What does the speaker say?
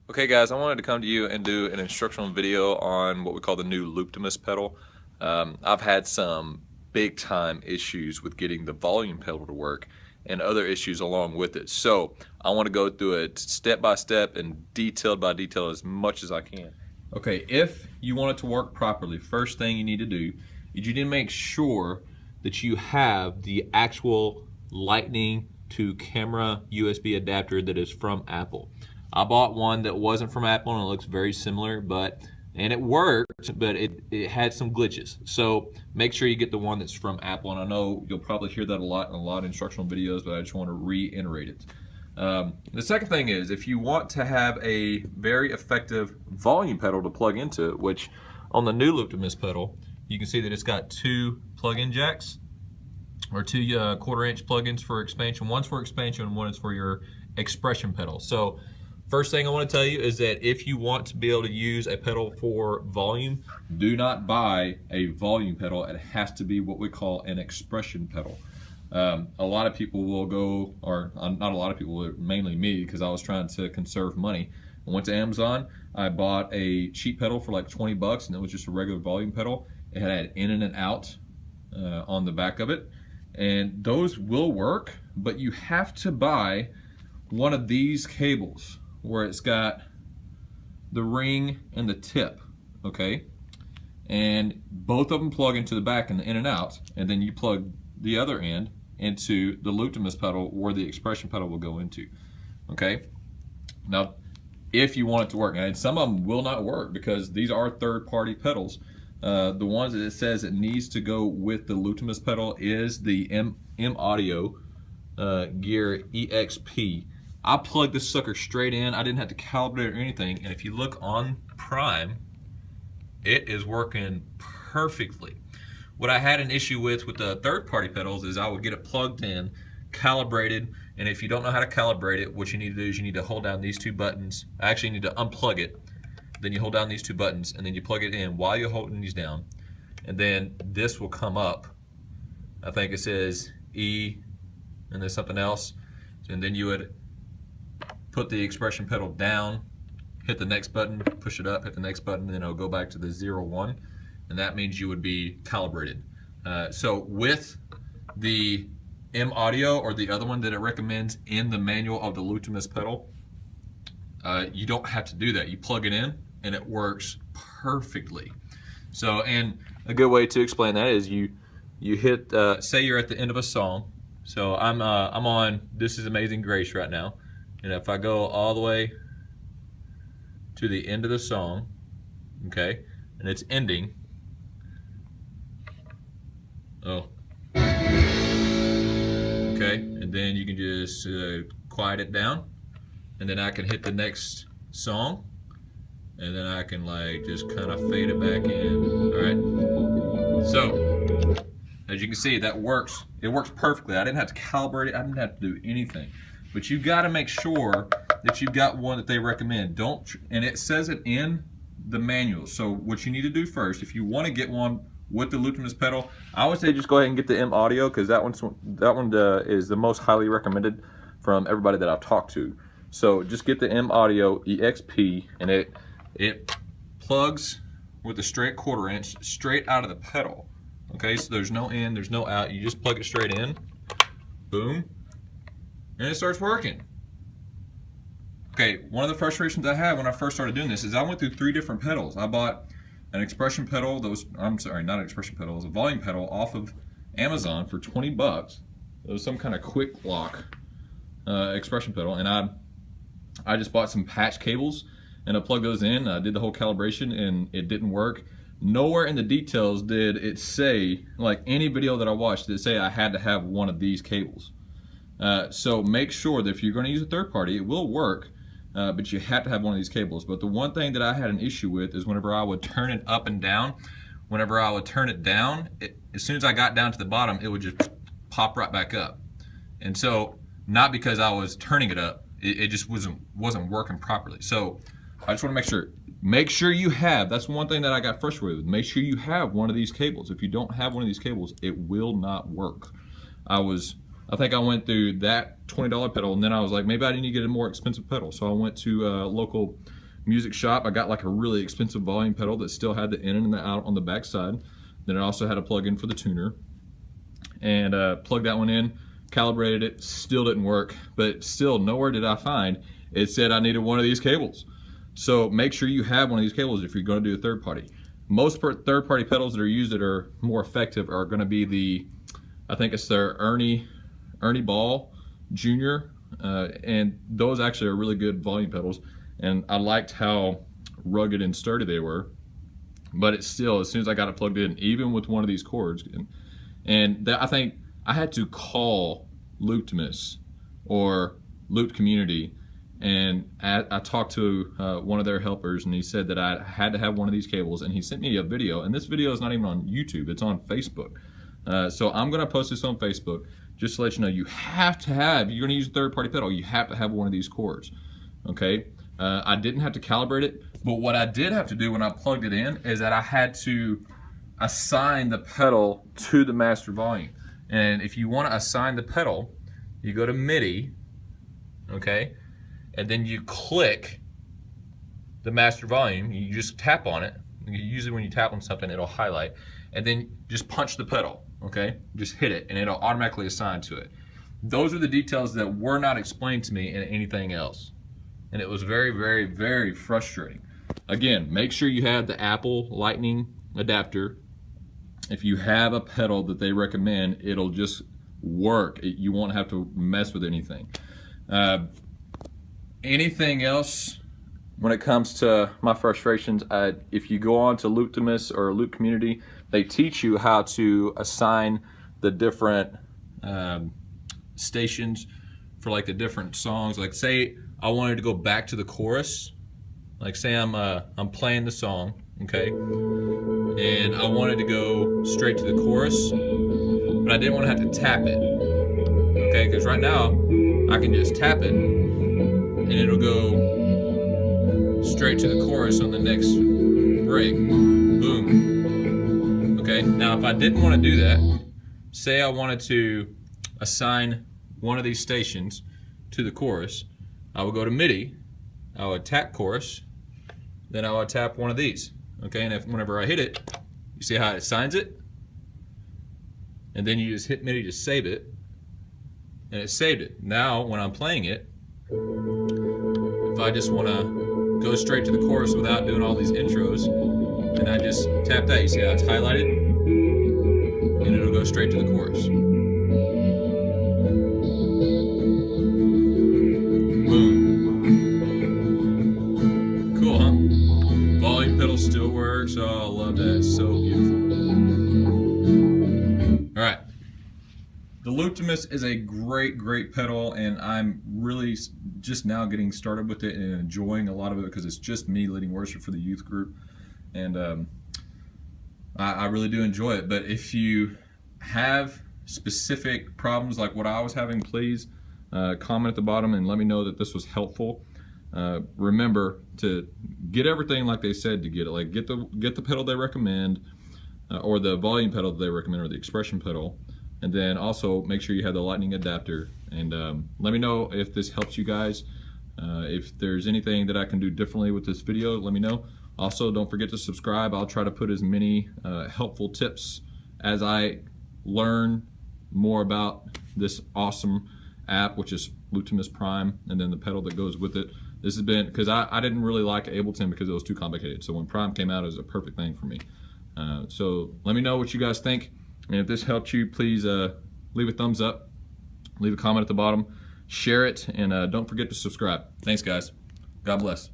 Okay guys, I wanted to come to you and do an instructional video on what we call the new Looptimus pedal. I've had some big time issues with getting the volume pedal to work and other issues along with it. So I want to go through it step by step and detail by detail as much as I can. Okay, if you want it to work properly, first thing you need to do is you need to make sure that you have the actual lightning to camera USB adapter that is from Apple. I bought one that wasn't from Apple and it looks very similar, and it worked, but it had some glitches. So make sure you get the one that's from Apple, and I know you'll probably hear that a lot in a lot of instructional videos, but I just want to reiterate it. The second thing is, if you want to have a very effective volume pedal to plug into it, which on the new Looptimus pedal, you can see that it's got two plug-in jacks, or two 1/4 inch plugins for expansion. One's for expansion and one is for your expression pedal. So first thing I want to tell you is that if you want to be able to use a pedal for volume, do not buy a volume pedal. It has to be what we call an expression pedal. A lot of people will go, or not a lot of people, mainly me, because I was trying to conserve money. I went to Amazon, I bought a cheap pedal for like 20 bucks, and it was just a regular volume pedal. It had in and an out on the back of it, and those will work, but you have to buy one of these cables where it's got the ring and the tip, okay? And both of them plug into the back and the in and out, and then you plug the other end into the Looptimus pedal where the expression pedal will go into, okay? Now, if you want it to work, and some of them will not work because these are third-party pedals. The ones that it says it needs to go with the Looptimus pedal is the M Audio Gear EXP. I plugged this sucker straight in. I didn't have to calibrate it or anything. And if you look on Prime, it is working perfectly. What I had an issue with the third-party pedals is I would get it plugged in, calibrated, and if you don't know how to calibrate it, what you need to do is you need to hold down these two buttons. I actually need to unplug it. Then you hold down these two buttons, and then you plug it in while you're holding these down. And then this will come up. I think it says E, and there's something else. And then you would put the expression pedal down, hit the next button, push it up, hit the next button, and then it'll go back to the 0, 1, and that means you would be calibrated. So with the M Audio, or the other one that it recommends in the manual of the Looptimus pedal, you don't have to do that. You plug it in and it works perfectly. So, and a good way to explain that is you hit, say you're at the end of a song. So I'm on This Is Amazing Grace right now. And if I go all the way to the end of the song, okay, and it's ending, oh, okay, and then you can just quiet it down, and then I can hit the next song, and then I can like just kind of fade it back in. All right, so as you can see, that works. It works perfectly. I didn't have to calibrate it. I didn't have to do anything. But you've got to make sure that you've got one that they recommend. And it says it in the manual. So what you need to do first, if you want to get one with the Looptimus pedal, I would say just go ahead and get the M Audio, because that one is the most highly recommended from everybody that I've talked to. So just get the M Audio EXP, and it plugs with a straight 1/4 inch straight out of the pedal. Okay, so there's no in, there's no out. You just plug it straight in, boom, and it starts working. Okay, one of the frustrations I had when I first started doing this is I went through 3 different pedals. I bought an expression pedal that was, I'm sorry, not an expression pedal, it was a volume pedal off of Amazon for 20 bucks. It was some kind of quick lock expression pedal, and I just bought some patch cables and I plugged those in. I did the whole calibration and it didn't work. Nowhere in the details did it say, like any video that I watched, did it say I had to have one of these cables. So make sure that if you're going to use a third party, it will work, but you have to have one of these cables. But the one thing that I had an issue with is whenever I would turn it up and down, whenever I would turn it down, as soon as I got down to the bottom, it would just pop right back up. And so, not because I was turning it up, it just wasn't working properly. So I just want to make sure you have, that's one thing that I got frustrated with, make sure you have one of these cables. If you don't have one of these cables, it will not work. I think I went through that $20 pedal, and then I was like, maybe I need to get a more expensive pedal. So I went to a local music shop, I got like a really expensive volume pedal that still had the in and the out on the back side. Then it also had a plug-in for the tuner, and plugged that one in, calibrated it, still didn't work. But still, nowhere did I find it said I needed one of these cables. So make sure you have one of these cables if you're going to do a third party. Most third-party pedals that are used that are more effective are going to be the, I think it's their Ernie Ball Jr. And those actually are really good volume pedals. And I liked how rugged and sturdy they were. But it's still, as soon as I got it plugged in, even with one of these cords, and I think I had to call Looptimus or Loop Community, and I talked to one of their helpers, and he said that I had to have one of these cables, and he sent me a video, and this video is not even on YouTube, it's on Facebook. So I'm gonna post this on Facebook just to let you know, you have to have, you're gonna use a third-party pedal, you have to have one of these cords, okay? I didn't have to calibrate it, but what I did have to do when I plugged it in is that I had to assign the pedal to the master volume. And if you wanna assign the pedal, you go to MIDI, okay? And then you click the master volume, you just tap on it. Usually when you tap on something, it'll highlight. And then just punch the pedal, okay? Just hit it and it'll automatically assign to it. Those are the details that were not explained to me in anything else. And it was very, very, very frustrating. Again, make sure you have the Apple Lightning adapter. If you have a pedal that they recommend, it'll just work. You won't have to mess with anything. Anything else when it comes to my frustrations, if you go on to Looptimus or Loop Community, they teach you how to assign the different stations for like the different songs. Like say I wanted to go back to the chorus, like say I'm playing the song, okay, and I wanted to go straight to the chorus, but I didn't want to have to tap it, okay, because right now I can just tap it and it'll go straight to the chorus on the next break. Boom. Okay, now if I didn't want to do that, say I wanted to assign one of these stations to the chorus, I would go to MIDI, I would tap chorus, then I would tap one of these. Okay, and whenever I hit it, you see how it assigns it? And then you just hit MIDI to save it, and it saved it. Now when I'm playing it, if I just want to go straight to the chorus without doing all these intros, and I just tap that, you see how it's highlighted? And it'll go straight to the chorus. Boom. Cool, huh? Volume pedal still works. Oh, I love that. It's so beautiful. All right. The Looptimus is a great, great pedal, and I'm really just now getting started with it and enjoying a lot of it because it's just me leading worship for the youth group, and I really do enjoy it. But if you have specific problems like what I was having, please comment at the bottom and let me know that this was helpful. Remember to get everything like they said to get it. Like get the pedal they recommend, or the volume pedal that they recommend, or the expression pedal. And then also make sure you have the lightning adapter, and let me know if this helps you guys. If there's anything that I can do differently with this video, let me know. Also, don't forget to subscribe. I'll try to put as many helpful tips as I learn more about this awesome app, which is Looptimus Prime, and then the pedal that goes with it. This has been, because I didn't really like Ableton because it was too complicated. So when Prime came out, it was a perfect thing for me. So let me know what you guys think. And if this helped you, please leave a thumbs up, leave a comment at the bottom, share it, and don't forget to subscribe. Thanks, guys. God bless.